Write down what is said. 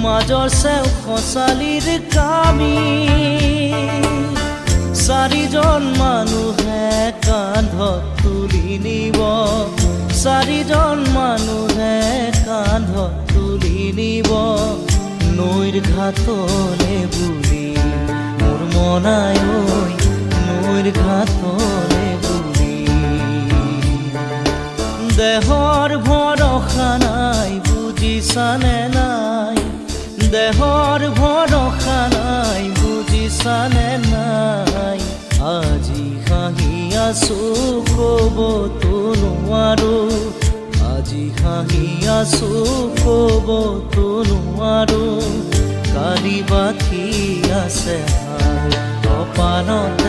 মাজৰ চেও খচালিৰ কামি চাৰিজন মানুহে কান্ধত তুলি নিব চাৰিজন মানুহে কান্ধত তুলি নিব নৈৰ ঘাটলে বুলি মোৰ মনাই ঐ নৈৰ ঘাটলে বুলি দেহৰ ভৰসা নাই বুজিছানে নাই দেহৰ ভৰসা নাই বুজিছানে নাই আজি হাঁহি আছো ক'বতো নোৱাৰো আজি হাঁহি আছো ক'বতো নোৱাৰো কালি বাকী আছে কপালত